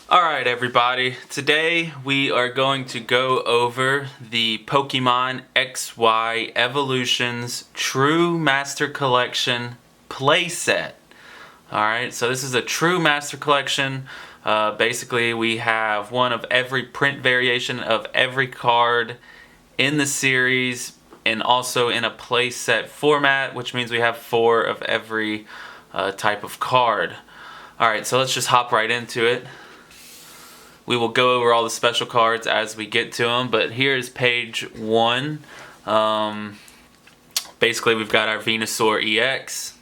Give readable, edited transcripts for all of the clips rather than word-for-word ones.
Alright everybody, today we are going to go over the Pokemon XY Evolutions True Master Collection playset. Alright, so this is a True Master Collection. Basically we have one of every print variation of every card in the series and also in a playset format, which means we have 4 of every type of card. Alright, so let's just hop right into it. We will go over all the special cards as we get to them, but here's page 1. Basically, we've got our Venusaur EX.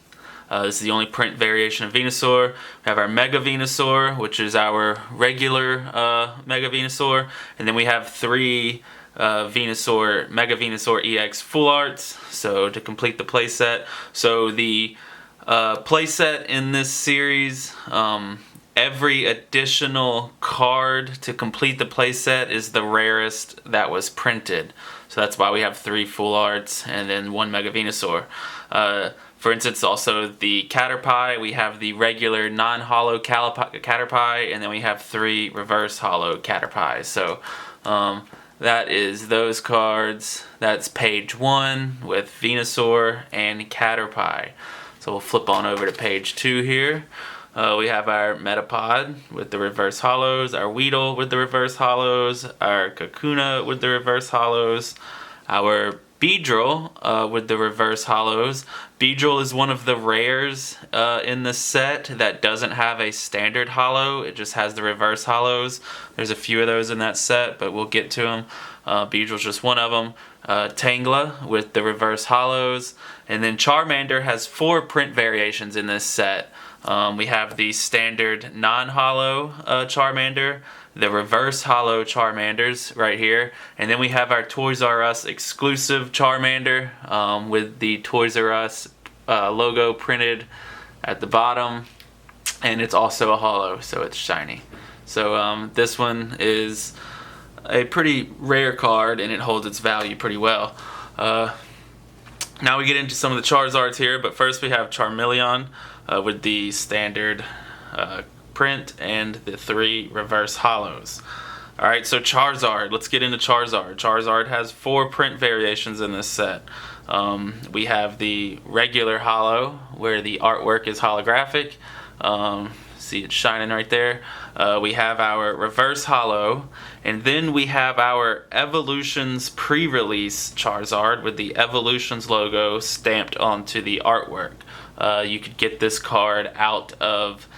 This is the only print variation of Venusaur. We have our Mega Venusaur, which is our regular Mega Venusaur. And then we have 3 Mega Venusaur EX full arts, so to complete the playset. So the playset in this series, every additional card to complete the playset is the rarest that was printed. So that's why we have 3 full arts and then 1 Mega Venusaur. For instance, also the Caterpie, we have the regular non-holo Caterpie, and then we have 3 reverse holo Caterpies. So that is those cards. That's page 1 with Venusaur and Caterpie. So we'll flip on over to page 2 here. We have our Metapod with the reverse holos, our Weedle with the reverse holos, our Kakuna with the reverse holos, our Beedrill with the reverse holos. Beedrill is one of the rares in the set that doesn't have a standard holo. It just has the reverse holos. There's a few of those in that set, but we'll get to them. Beedrill's just one of them. Tangela with the reverse holos. And then Charmander has 4 print variations in this set. We have the standard non-holo Charmander, the reverse holo Charmanders right here, and then we have our Toys R Us exclusive Charmander with the Toys R Us logo printed at the bottom, and it's also a holo, so it's shiny. So this one is a pretty rare card, and it holds its value pretty well. Now we get into some of the Charizards here, but first we have Charmeleon with the standard print and the 3 reverse holos. Alright, so Charizard. Let's get into Charizard. Charizard has 4 print variations in this set. We have the regular holo, where the artwork is holographic. See it shining right there. We have our reverse holo, and then we have our Evolutions pre-release Charizard with the Evolutions logo stamped onto the artwork. You could get this card out of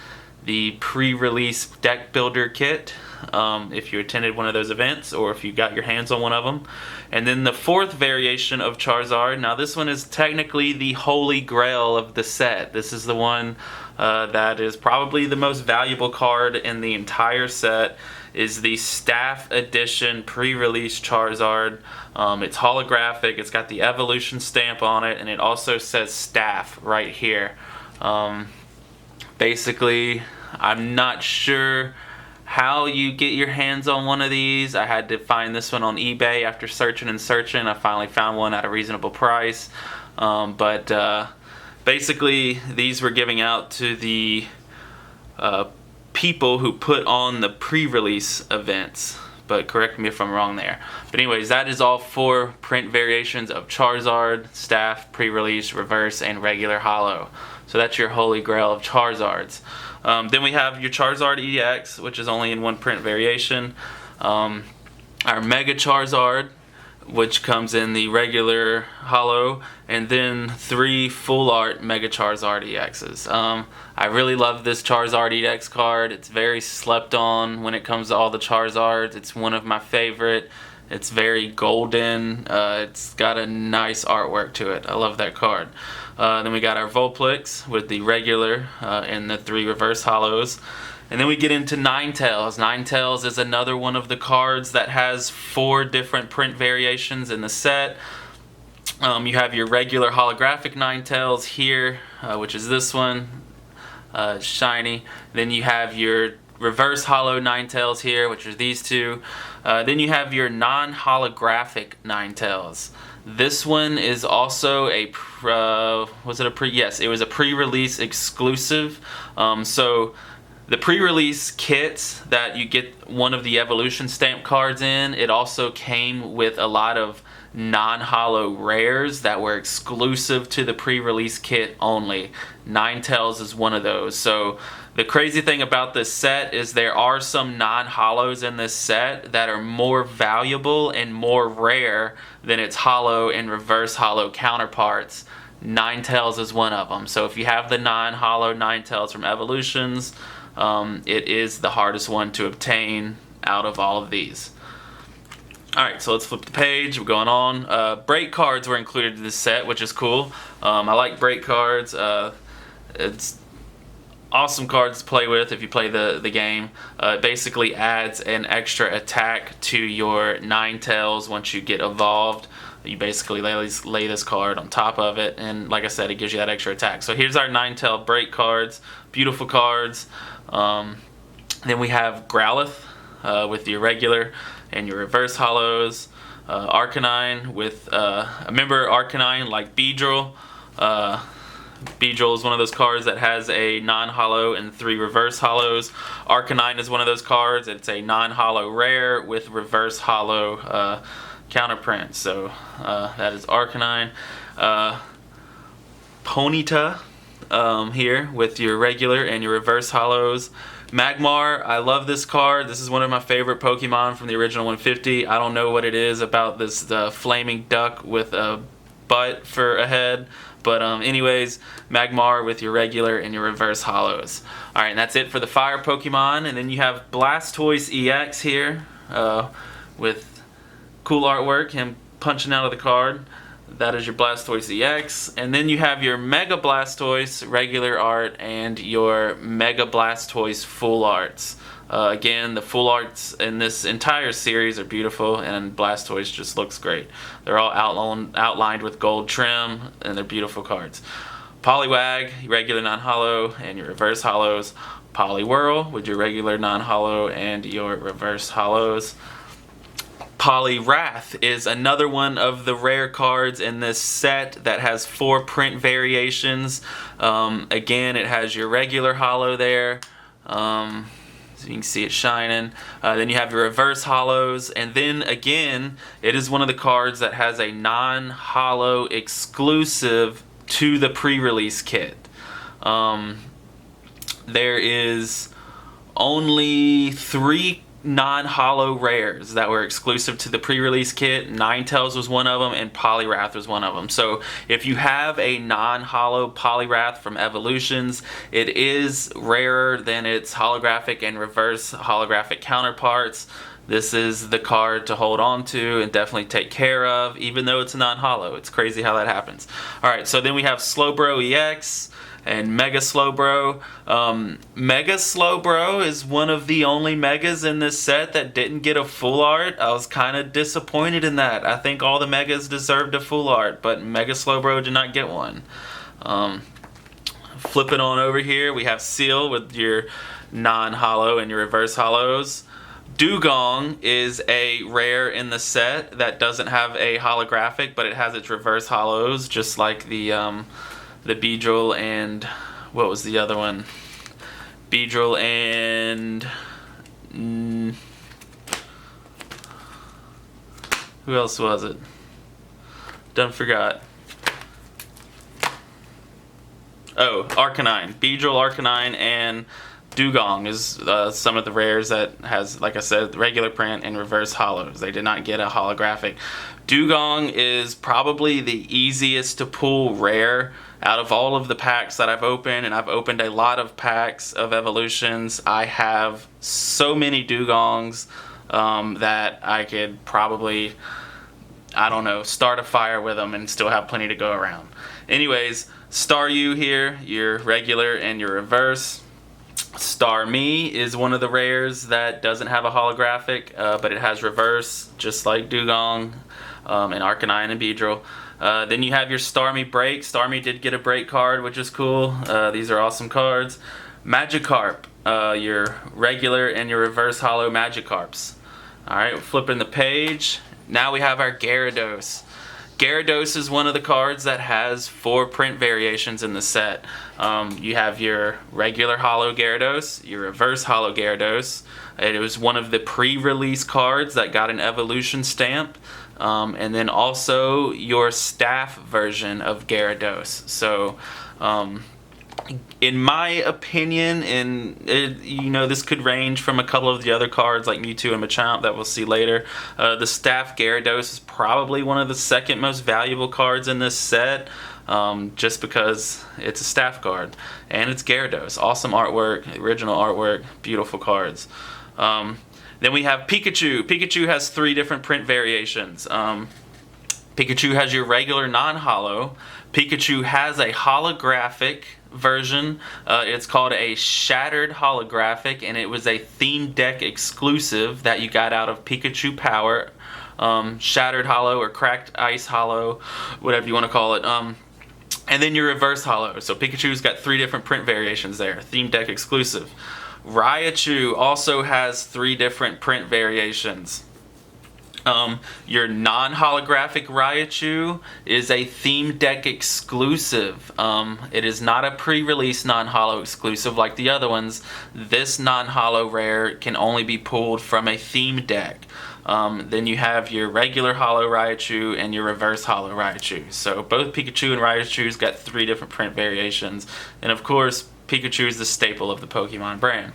the pre-release deck builder kit if you attended one of those events or if you got your hands on one of them. And then the 4th variation of Charizard. Now this one is technically the holy grail of the set. This is the one that is probably the most valuable card in the entire set, is the Staff Edition pre-release Charizard. It's holographic, it's got the evolution stamp on it, and it also says Staff right here. Basically, I'm not sure how you get your hands on one of these. I had to find this one on eBay after searching and searching. I finally found one at a reasonable price. Basically, these were giving out to the people who put on the pre-release events, but correct me if I'm wrong there. But anyways, that is all 4 print variations of Charizard, Staff, pre-release, reverse, and regular holo. So that's your holy grail of Charizards. Then we have your Charizard EX, which is only in 1 print variation. Our Mega Charizard, which comes in the regular holo, and then 3 full art Mega Charizard EXs. I really love this Charizard EX card. It's very slept on when it comes to all the Charizards. It's one of my favorite. It's very golden. It's got a nice artwork to it. I love that card. Then we got our Vulpix with the regular and the 3 reverse holos. And then we get into Ninetales. Ninetales is another one of the cards that has 4 different print variations in the set. You have your regular holographic Ninetales here, which is this one, shiny. Then you have your reverse holo Ninetales here, which are these 2. Then you have your non-holographic Ninetales. This one is also a yes, it was a pre-release exclusive. So The pre-release kit that you get one of the evolution stamp cards in, it also came with a lot of non-holo rares that were exclusive to the pre-release kit only. Ninetales is one of those. So the crazy thing about this set is there are some non-holos in this set that are more valuable and more rare than its holo and reverse holo counterparts. Ninetales is one of them. So if you have the non-holo Ninetales from Evolutions, it is the hardest one to obtain out of all of these. Alright, so let's flip the page. We're going on. Break cards were included in this set, which is cool. I like break cards. It's awesome cards to play with if you play the game. It basically adds an extra attack to your Ninetales once you get evolved. You basically lay this card on top of it, and like I said, it gives you that extra attack. So here's our Ninetale break cards. Beautiful cards. Then we have Growlithe with your regular and your reverse holos. Arcanine with, remember Arcanine like Beedrill. Beedrill is one of those cards that has a non-holo and 3 reverse holos. Arcanine is one of those cards. It's a non-holo rare with reverse holo counterprint. So that is Arcanine. Ponyta here with your regular and your reverse holos. Magmar, I love this card. This is one of my favorite Pokemon from the original 150. I don't know what it is about this flaming duck with a butt for a head. But anyways, Magmar with your regular and your reverse holos. Alright, and that's it for the fire Pokemon. And then you have Blastoise EX here with cool artwork, him punching out of the card. That is your Blastoise EX. And then you have your Mega Blastoise regular art and your Mega Blastoise full arts. Again, the full arts in this entire series are beautiful, and Blastoise just looks great. They're all outlined with gold trim, and they're beautiful cards. Poliwag, regular non-holo, and your reverse holos. Poliwhirl with your regular non-holo and your reverse holos. Poliwrath is another one of the rare cards in this set that has 4 print variations. Again, it has your regular holo there. So you can see it shining. Then you have your reverse holos, and then again, it is one of the cards that has a non-holo exclusive to the pre-release kit. There is only 3 non-holo rares that were exclusive to the pre-release kit. Ninetales was one of them, and Poliwrath was one of them. So if you have a non-holo Poliwrath from Evolutions, it is rarer than its holographic and reverse holographic counterparts. This is the card to hold on to and definitely take care of, even though it's a non-holo. It's crazy how that happens. Alright, so then we have Slowbro EX and Mega Slowbro. Mega Slowbro is one of the only Megas in this set that didn't get a full art. I was kind of disappointed in that. I think all the Megas deserved a full art, but Mega Slowbro did not get one. Flipping on over here, we have Seal with your non-holo and your reverse holos. Dugong is a rare in the set that doesn't have a holographic, but it has its reverse holos, just like the Beedrill and what was the other one? Beedrill and who else was it? Done forgot. Oh, Arcanine. Beedrill, Arcanine, and Dugong is some of the rares that has, like I said, regular print and reverse holos. They did not get a holographic. Dugong is probably the easiest to pull rare out of all of the packs that I've opened, and I've opened a lot of packs of Evolutions. I have so many Dugongs that I could probably, I don't know, start a fire with them and still have plenty to go around. Anyways, Staryu here, your regular and your reverse. Starmie is one of the rares that doesn't have a holographic, but it has reverse, just like Dugong and Arcanine and Beedrill. Then you have your Starmie break. Starmie did get a break card, which is cool. These are awesome cards. Magikarp, your regular and your reverse holo Magikarps. Alright, flipping the page. Now we have our Gyarados. Gyarados is one of the cards that has 4 print variations in the set. You have your regular holo Gyarados, your reverse holo Gyarados. It was one of the pre-release cards that got an evolution stamp. And then also your staff version of Gyarados. So, in my opinion, and this could range from a couple of the other cards like Mewtwo and Machamp that we'll see later. The staff Gyarados is probably one of the second most valuable cards in this set, just because it's a staff card and it's Gyarados. Awesome artwork, original artwork, beautiful cards. Then we have Pikachu. Pikachu has 3 different print variations. Pikachu has your regular non-holo. Pikachu has a holographic version. It's called a Shattered Holographic, and it was a theme deck exclusive that you got out of Pikachu Power. Shattered Holo or Cracked Ice Holo, whatever you want to call it. And then your reverse holo. So Pikachu's got 3 different print variations there. Theme deck exclusive. Raichu also has 3 different print variations. Your non-holographic Raichu is a theme deck exclusive. It is not a pre-release non-holo exclusive like the other ones. This non-holo rare can only be pulled from a theme deck. Then you have your regular holo Raichu and your reverse holo Raichu. So both Pikachu and Raichu's got 3 different print variations. And of course, Pikachu is the staple of the Pokemon brand.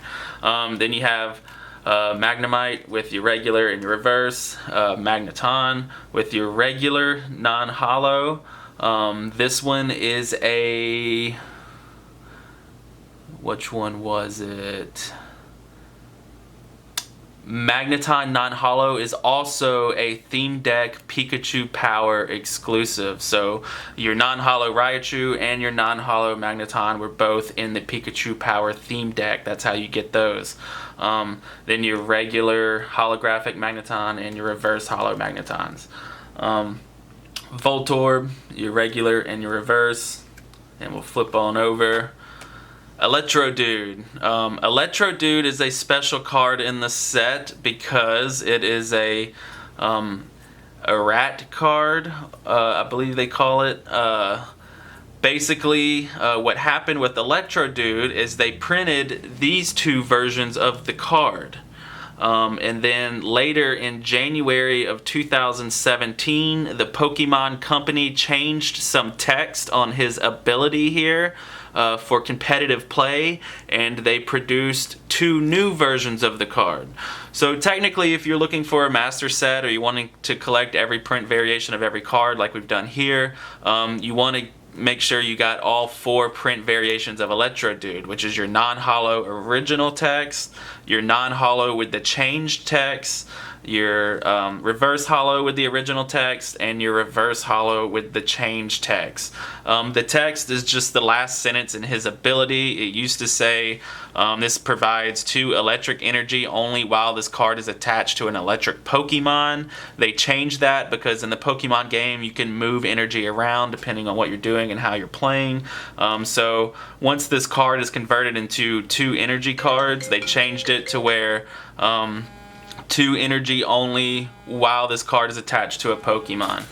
Then you have Magnemite with your regular and your reverse, Magneton with your regular non-holo. This one is a... which one was it? Magneton non-holo is also a theme deck Pikachu Power exclusive. So your non-holo Raichu and your non-holo Magneton were both in the Pikachu Power theme deck. That's how you get those. Then your regular holographic Magneton and your reverse holo Magnetons. Voltorb, your regular and your reverse. And we'll flip on over. Electrodude. Electrodude is a special card in the set because it is a rat card, I believe they call it. Basically, what happened with Electrodude is they printed these 2 versions of the card. And then later in January of 2017, the Pokemon Company changed some text on his ability here for competitive play, and they produced 2 new versions of the card. So technically, if you're looking for a master set or you wanting to collect every print variation of every card like we've done here, you want to make sure you got all 4 print variations of Electrodude, which is your non-holo original text, your non-holo with the changed text, your reverse holo with the original text, and your reverse holo with the changed text. The text is just the last sentence in his ability. It used to say, this provides 2 electric energy only while this card is attached to an electric Pokemon. They changed that because in the Pokemon game you can move energy around depending on what you're doing and how you're playing. So once this card is converted into 2 energy cards, they changed it to where 2 energy only while this card is attached to a Pokemon.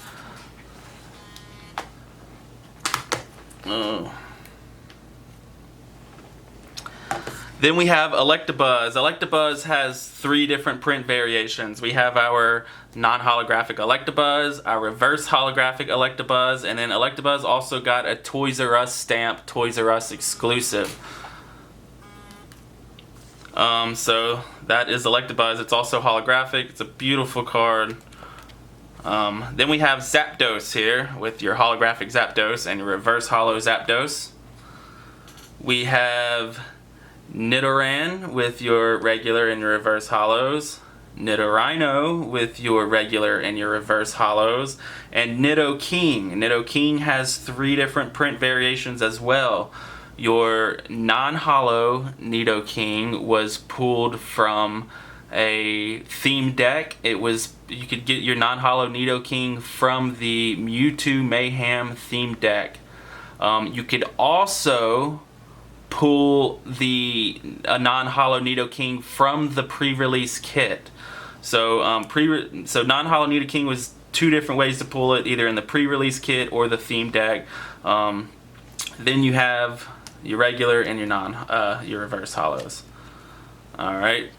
Then we have Electabuzz. Electabuzz has 3 different print variations. We have our non-holographic Electabuzz, our reverse holographic Electabuzz, and then Electabuzz also got a Toys R Us stamp, Toys R Us exclusive. So that is Electabuzz. It's also holographic. It's a beautiful card. Then we have Zapdos here with your holographic Zapdos and your reverse holo Zapdos. We have Nidoran with your regular and your reverse holos. Nidorino with your regular and your reverse holos. And Nidoking. Nidoking has 3 different print variations as well. Your non-holo Nidoking was pulled from a theme deck. You could get your non-holo Nidoking from the Mewtwo Mayhem theme deck. You could also pull a non-holo Nidoking from the pre-release kit. So non-holo Nidoking was two different ways to pull it, either in the pre-release kit or the theme deck. Then you have your regular and your reverse holos. Alright.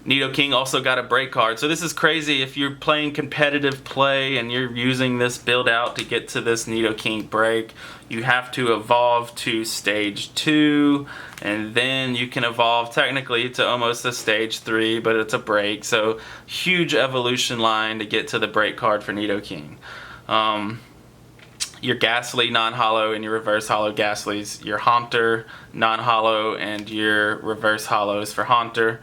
Nidoking also got a break card. So this is crazy. If you're playing competitive play and you're using this build out to get to this Nidoking break, you have to evolve to stage 2, and then you can evolve technically to almost a stage 3, but it's a break. So huge evolution line to get to the break card for Nidoking. Your Ghastly non-holo and your reverse holo Ghastlies, your Haunter non-holo and your reverse holos for Haunter,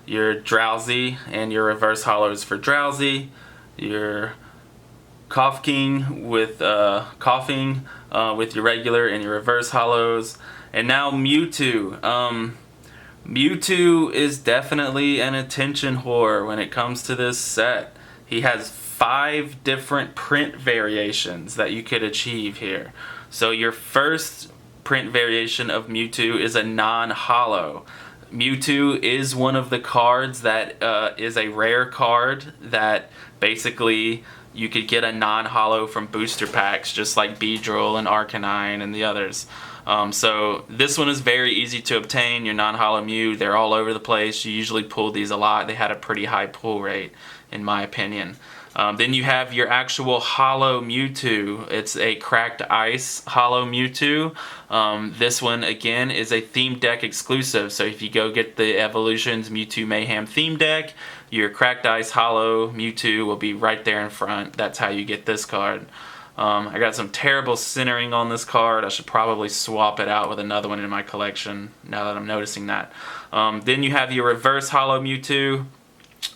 your Drowsy and your reverse holos for Drowsy, your Coughing with Coughing with your regular and your reverse holos, and now Mewtwo. Mewtwo is definitely an attention whore when it comes to this set. He has 5 different print variations that you could achieve here. So your first print variation of Mewtwo is a non-holo. Mewtwo is one of the cards that is a rare card that basically you could get a non-holo from booster packs, just like Beedrill and Arcanine and the others. So this one is very easy to obtain. Your non-holo Mew, they're all over the place. You usually pull these a lot. They had a pretty high pull rate, in my opinion. Then you have your actual holo Mewtwo. It's a cracked ice holo Mewtwo. This one again is a theme deck exclusive. So if you go get the Evolutions Mewtwo Mayhem theme deck, your cracked ice holo Mewtwo will be right there in front. That's how you get this card. I got some terrible centering on this card. I should probably swap it out with another one in my collection now that I'm noticing that. Then you have your reverse holo Mewtwo.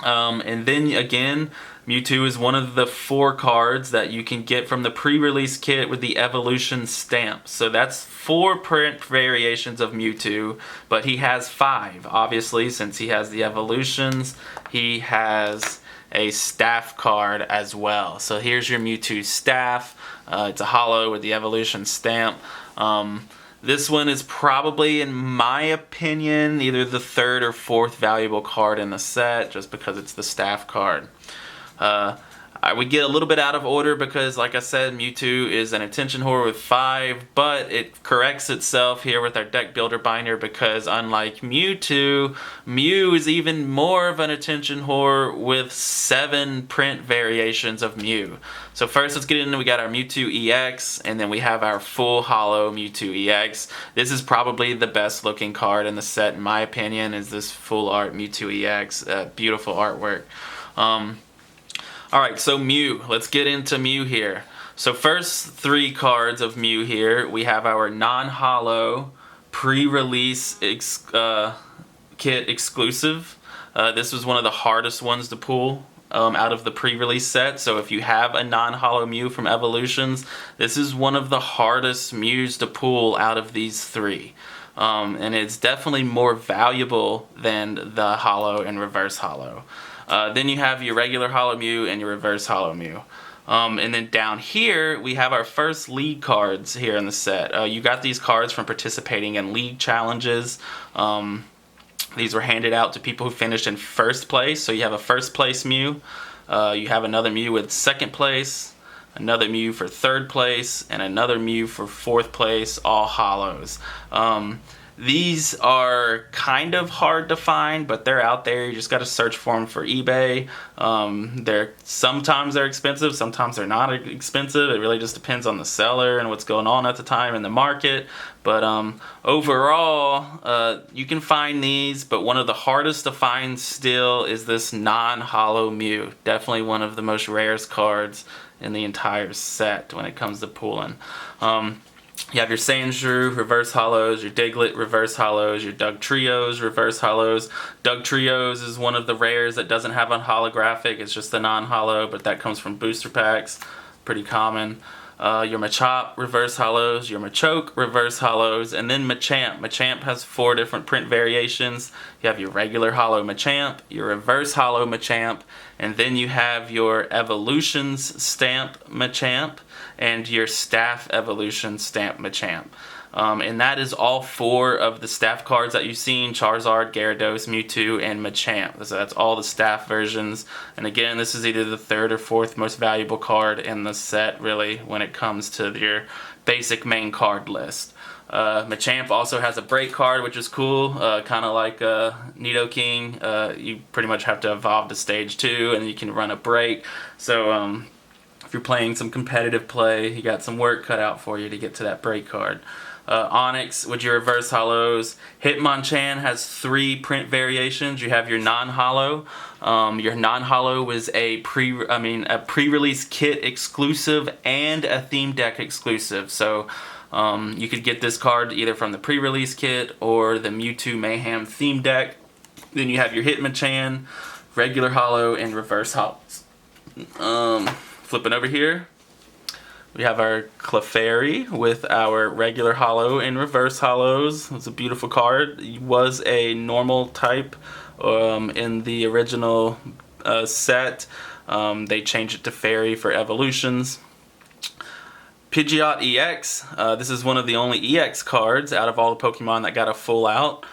And then again, Mewtwo is one of the 4 cards that you can get from the pre-release kit with the Evolution stamp. So that's 4 print variations of Mewtwo, but he has 5. Obviously, since he has the Evolutions, he has a staff card as well. So here's your Mewtwo staff. It's a holo with the Evolution stamp. This one is probably, in my opinion, either the 3rd or 4th valuable card in the set, just because it's the staff card. I would get a little bit out of order because, like I said, Mewtwo is an attention whore with 5, but it corrects itself here with our deck builder binder because, unlike Mewtwo, Mew is even more of an attention whore with 7 print variations of Mew. So first, let's get into, we got our Mewtwo EX, and then we have our full holo Mewtwo EX. This is probably the best looking card in the set, in my opinion, is this full art Mewtwo EX. Beautiful artwork. Alright, so Mew. Let's get into Mew here. So first 3 cards of Mew here. We have our non-holo pre-release kit exclusive. This was one of the hardest ones to pull out of the pre-release set. So if you have a non-holo Mew from Evolutions, this is one of the hardest Mews to pull out of these 3. And it's definitely more valuable than the holo and reverse holo. Then you have your regular holo Mew and your reverse holo Mew. And then down here, we have our first league cards here in the set. You got these cards from participating in league challenges. These were handed out to people who finished in 1st place. So you have a 1st place Mew. You have another Mew with 2nd place, another Mew for 3rd place, and another Mew for 4th place, all holos. These are kind of hard to find, but they're out there. You just got to search for them for eBay. Sometimes they're expensive, sometimes they're not expensive. It really just depends on the seller and what's going on at the time in the market. But overall, you can find these, but one of the hardest to find still is this non-holo Mew. Definitely one of the most rarest cards in the entire set when it comes to pulling. You have your Sandshrew reverse holos, your Diglett reverse holos, your Dugtrios reverse holos. Dugtrios is one of the rares that doesn't have a holographic. It's just a non-holo, but that comes from booster packs. Pretty common. Your Machop reverse holos, your Machoke reverse holos, and then Machamp. Machamp has 4 different print variations. You have your regular holo Machamp, your reverse holo Machamp, and then you have your Evolutions stamp Machamp and your Staff Evolution stamp Machamp. And that is all 4 of the staff cards that you've seen: Charizard, Gyarados, Mewtwo, and Machamp. So that's all the staff versions. And again, this is either the 3rd or 4th most valuable card in the set, really, when it comes to your basic main card list. Machamp also has a break card, which is cool, kind of like Nidoking. You pretty much have to evolve to stage 2 and you can run a break. So if you're playing some competitive play, you got some work cut out for you to get to that break card. Onyx with your reverse holos. Hitmonchan has 3 print variations. You have your non-holo. Your non-holo was a pre-release kit exclusive and a theme deck exclusive. So you could get this card either from the pre-release kit or the Mewtwo Mayhem theme deck. Then you have your Hitmonchan, regular holo, and reverse holos. Flipping over here, we have our Clefairy with our regular holo and reverse holos. It's a beautiful card. It was a normal type in the original set. They changed it to Fairy for evolutions. Pidgeot EX. This is one of the only EX cards out of all the Pokemon that got a full art.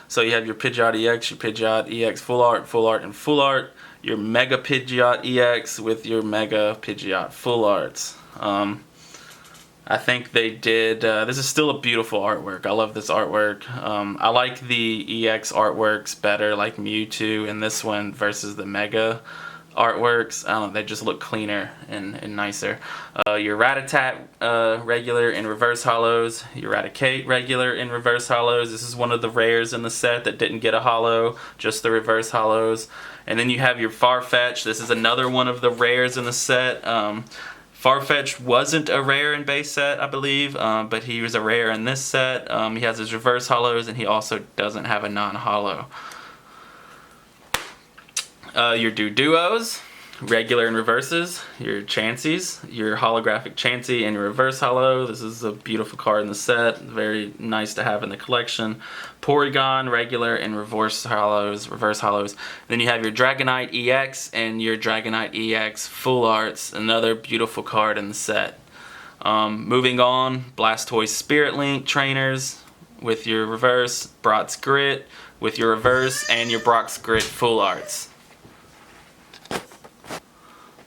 So you have your Pidgeot EX, your Pidgeot EX full art, and full art. Your Mega Pidgeot EX with your Mega Pidgeot full arts. I think they did. This is still a beautiful artwork. I love this artwork. I like the EX artworks better, like Mewtwo in this one versus the Mega artworks. I don't know, they just look cleaner and nicer. Your Rattata regular and reverse holos. Your Raticate regular and reverse holos. This is one of the rares in the set that didn't get a holo, just the reverse holos. And then you have your Farfetch. This is another one of the rares in the set. Farfetch wasn't a rare in base set, I believe, but he was a rare in this set. He has his reverse holos, and he also doesn't have a non-holo. Your Duos, regular and reverses. Your Chanseys, your holographic Chansey and your reverse holo. This is a beautiful card in the set. Very nice to have in the collection. Porygon, regular and reverse holos. Then you have your Dragonite EX and your Dragonite EX full arts. Another beautiful card in the set. Moving on, Blastoise Spirit Link trainers with your reverse, Brock's Grit with your reverse, and your Brock's Grit full arts.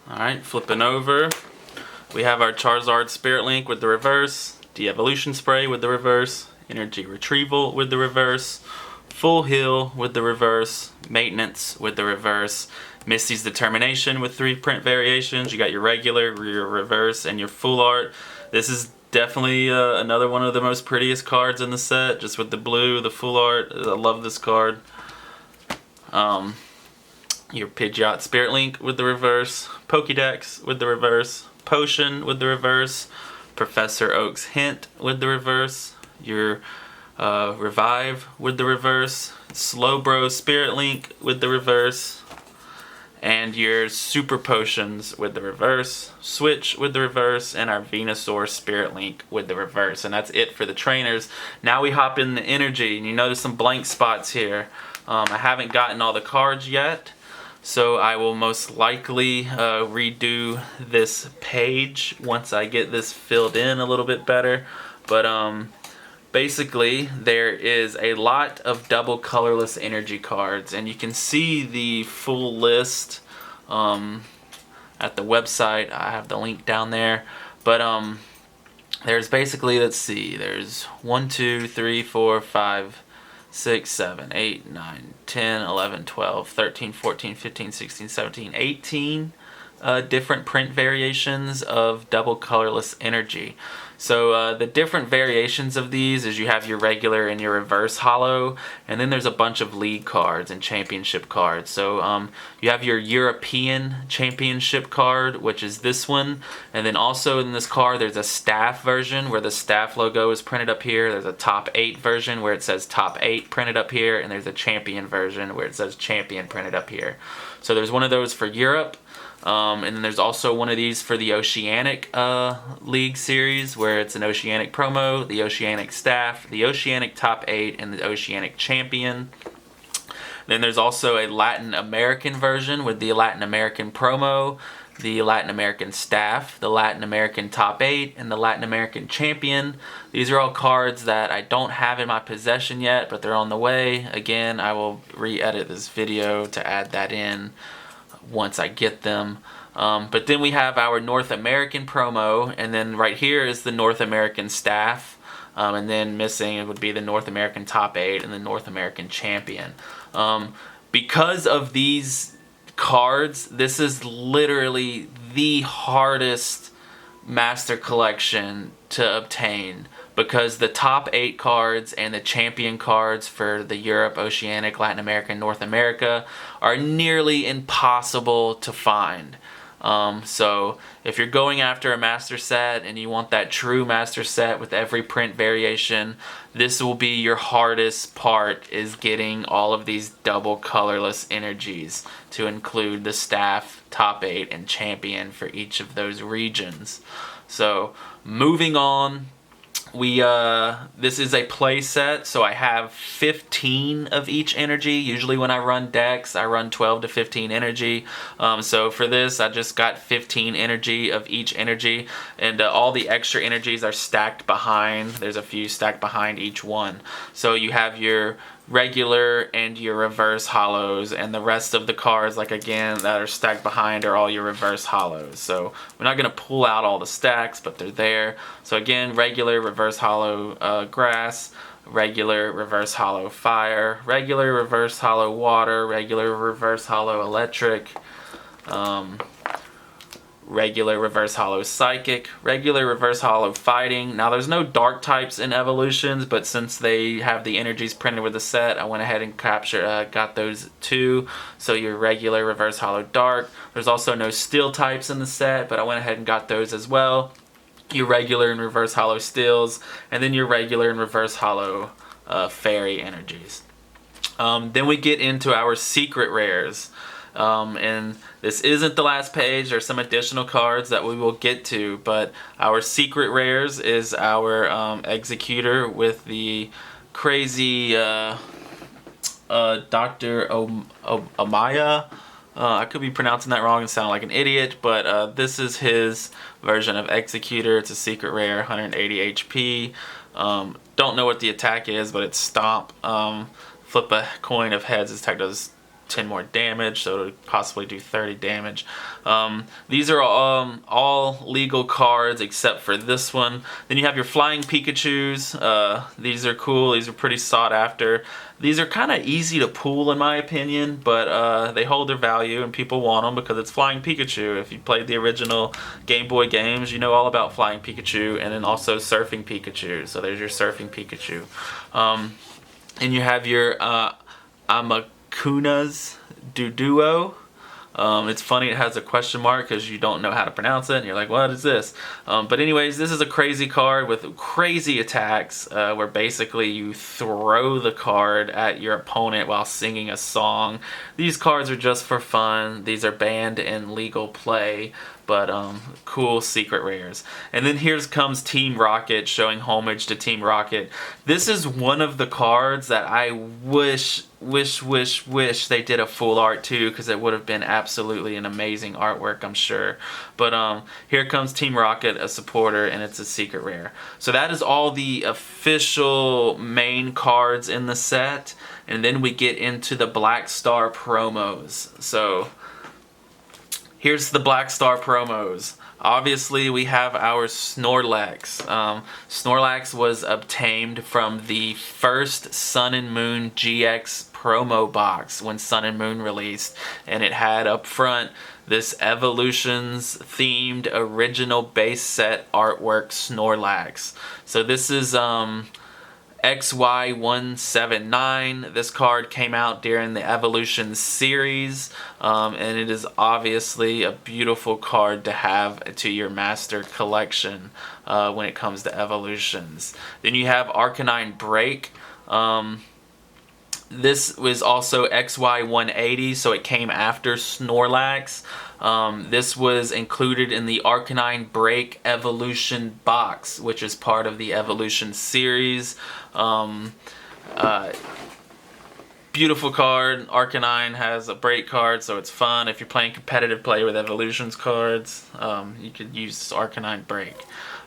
Alright, flipping over, we have our Charizard Spirit Link with the reverse, De-Evolution Spray with the reverse, Energy Retrieval with the reverse, Full Heal with the reverse, Maintenance with the reverse, Misty's Determination with 3 print variations. You got your regular, your reverse, and your full art. This is definitely another one of the most prettiest cards in the set, just with the blue, the full art. I love this card. Your Pidgeot Spirit Link with the reverse, Pokédex with the reverse, Potion with the reverse, Professor Oak's Hint with the reverse, your Revive with the reverse, Slowbro Spirit Link with the reverse, and your Super Potions with the reverse, Switch with the reverse, and our Venusaur Spirit Link with the reverse. And that's it for the trainers. Now we hop in the energy, and you notice some blank spots here. I haven't gotten all the cards yet, so I will most likely redo this page once I get this filled in a little bit better. But basically, there is a lot of double colorless energy cards, and you can see the full list at the website. I have the link down there. But there's basically, let's see, there's 1, 2, 3, 4, 5, 6, 7, 8, 9, 10, 11, 12, 13, 14, 15, 16, 17, 18 different print variations of double colorless energy. So the different variations of these is you have your regular and your reverse holo, and then there's a bunch of league cards and championship cards. So you have your European championship card, which is this one, and then also in this card there's a staff version where the staff logo is printed up here. There's a top 8 version where it says top 8 printed up here, and there's a champion version where it says champion printed up here. So there's one of those for Europe. And then there's also one of these for the Oceanic League series, where it's an Oceanic promo, the Oceanic staff, the Oceanic top 8, and the Oceanic champion. Then there's also a Latin American version with the Latin American promo, the Latin American Staff, the Latin American Top 8, and the Latin American Champion. These are all cards that I don't have in my possession yet, but they're on the way. Again, I will re-edit this video to add that in once I get them. But then we have our North American promo, and then right here is the North American Staff. And then missing it would be the North American Top 8 and the North American Champion. Because of these cards, this is literally the hardest Master Collection to obtain, because the top 8 cards and the champion cards for the Europe, Oceanic, Latin America, and North America are nearly impossible to find. So if you're going after a master set and you want that true master set with every print variation, this will be your hardest part, is getting all of these double colorless energies to include the Staff, Top 8, and Champion for each of those regions. So moving on, this is a play set, so I have 15 of each energy. Usually when I run decks, I run 12 to 15 energy. So for this, I just got 15 energy of each energy, and all the extra energies are stacked behind. There's a few stacked behind each one. So you have your regular and your reverse holos, and the rest of the cards, like again, that are stacked behind are all your reverse holos. So we're not going to pull out all the stacks, but they're there. So again, regular reverse holo grass, regular reverse holo fire, regular reverse holo water, regular reverse holo electric, regular reverse holo psychic, regular reverse holo fighting. Now there's no dark types in evolutions, but since they have the energies printed with the set, I went ahead and got those too. So your regular reverse holo dark. There's also no steel types in the set, but I went ahead and got those as well. Your regular and reverse holo steels, and then your regular and reverse holo fairy energies. Then we get into our secret rares. And this isn't the last page. There's some additional cards that we will get to, but our secret rares is our Executor with the crazy Dr. Amaya. I could be pronouncing that wrong and sound like an idiot, but this is his version of Executor. It's a secret rare, 180 HP. Don't know what the attack is, but it's Stomp. Flip a coin of heads. This attack does 10 more damage, so it'll possibly do 30 damage. These are all legal cards except for this one. Then you have your Flying Pikachus. These are cool. These are pretty sought after. These are kind of easy to pull in my opinion, but they hold their value and people want them because it's Flying Pikachu. If you played the original Game Boy games, you know all about Flying Pikachu, and then also Surfing Pikachu. So there's your Surfing Pikachu. And you have your Amakuna's Duduo. It's funny it has a question mark because you don't know how to pronounce it and you're like, what is this? But anyways, this is a crazy card with crazy attacks where basically you throw the card at your opponent while singing a song. These cards are just for fun. These are banned in legal play, but cool secret rares. And then here comes Team Rocket, showing homage to Team Rocket. This is one of the cards that I wish they did a full art to, because it would have been absolutely an amazing artwork, I'm sure. But here comes Team Rocket, a supporter, and it's a secret rare. So that is all the official main cards in the set, and then we get into the Black Star promos. So here's the Black Star promos. Obviously, we have our Snorlax. Snorlax was obtained from the first Sun and Moon GX promo box when Sun and Moon released, and it had up front this Evolutions themed original base set artwork Snorlax. So this is XY179. This card came out during the Evolution series, and it is obviously a beautiful card to have to your master collection when it comes to Evolutions. Then you have Arcanine Break. This was also XY180, so it came after Snorlax. This was included in the Arcanine Break Evolution box, which is part of the Evolution series. beautiful card. Arcanine has a break card, so it's fun. If you're playing competitive play with evolutions cards, you could use Arcanine break.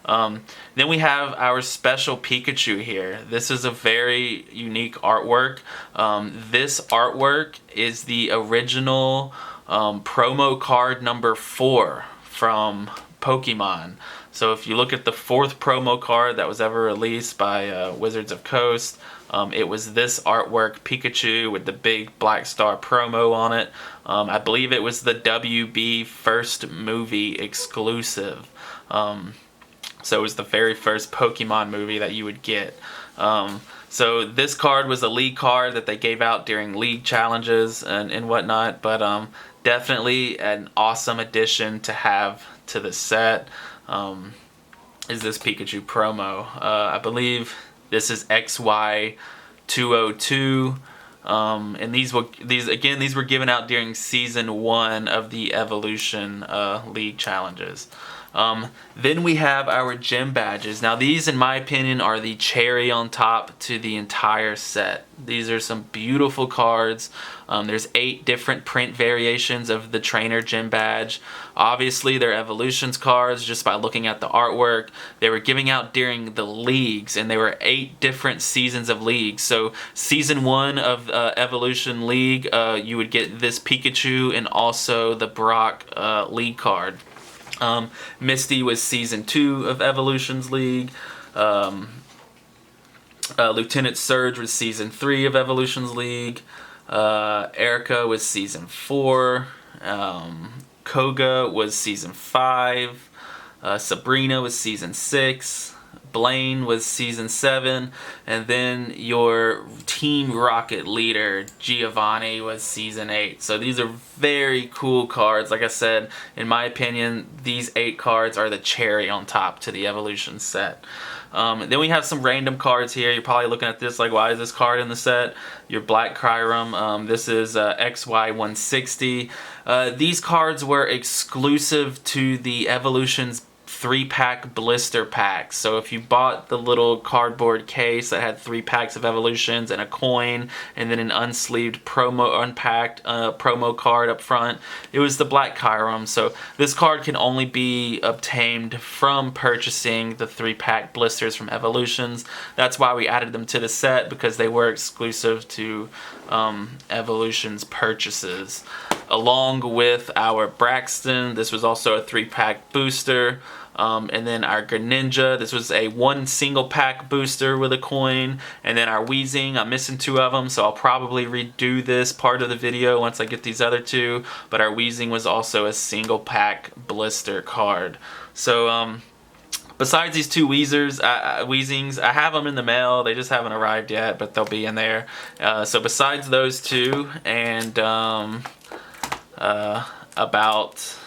Then we have our special Pikachu here. This is a very unique artwork. This artwork is the original promo card number 4 from Pokemon. So if you look at the 4th promo card that was ever released by Wizards of Coast, it was this artwork, Pikachu with the big Black Star promo on it. I believe it was the WB first movie exclusive. So it was the very first Pokemon movie that you would get. So this card was a league card that they gave out during league challenges and whatnot, but definitely an awesome addition to have to the set. Is this Pikachu promo. I believe this is XY202. And these were given out during season 1 of the Evolution League challenges. Then we have our gym badges. Now these, in my opinion, are the cherry on top to the entire set. These are some beautiful cards. There's 8 different print variations of the trainer gym badge. Obviously they're evolutions cards just by looking at the artwork. They were giving out during the leagues, and there were 8 different seasons of leagues. So season 1 of Evolution League, you would get this Pikachu and also the Brock league card. Misty was season 2 of Evolutions League. Lieutenant Surge was season 3 of Evolutions League. Erica was season 4. Koga was season 5. Sabrina was season 6. Blaine was season 7, and then your Team Rocket leader Giovanni was season 8. So these are very cool cards. Like I said, in my opinion, these 8 cards are the cherry on top to the Evolution set. Then we have some random cards here. You're probably looking at this like, why is this card in the set? Your Black Kyurem. This is XY160. These cards were exclusive to the Evolution's 3-pack blister packs. So if you bought the little cardboard case that had 3 packs of evolutions and a coin and then an unsleeved unpacked promo card up front, it was the Black Kyurem. So this card can only be obtained from purchasing the 3-pack blisters from Evolutions. That's why we added them to the set, because they were exclusive to Evolutions purchases. Along with our Braxton, this was also a 3-pack booster. And then our Greninja, this was a 1 single pack booster with a coin. And then our Weezing, I'm missing 2 of them, so I'll probably redo this part of the video once I get these other 2. But our Weezing was also a single pack blister card. So besides these 2 Weezings, I have them in the mail. They just haven't arrived yet, but they'll be in there. So besides those 2, and about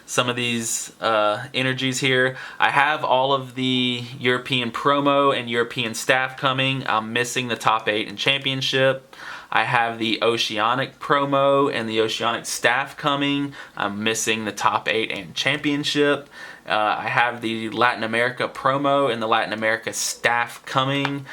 some of these energies here, I have all of the European promo and European staff coming. I'm missing the top 8 in championship. I have the Oceanic promo and the Oceanic staff coming. I'm missing the top 8 in championship. I have the Latin America promo and the Latin America staff coming,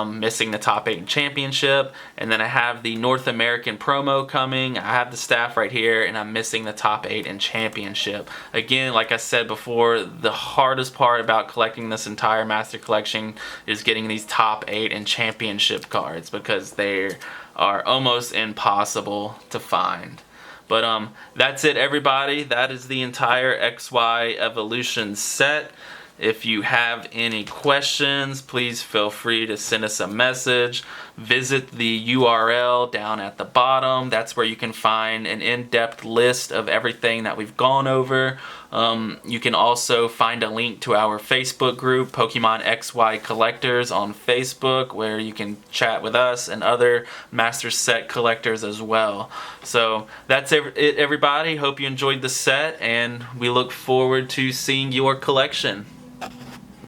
missing the top 8 in championship. And then I have the North American promo coming. I have the staff right here, and I'm missing the top 8 in championship. Again, like I said before, the hardest part about collecting this entire master collection is getting these top 8 in championship cards, because they are almost impossible to find. But that's it, everybody. That is the entire XY Evolution set. If you have any questions, please feel free to send us a message. Visit the URL down at the bottom. That's where you can find an in-depth list of everything that we've gone over. You can also find a link to our Facebook group, Pokemon XY Collectors on Facebook, where you can chat with us and other Master Set collectors as well. So that's it, everybody. Hope you enjoyed the set, and we look forward to seeing your collection.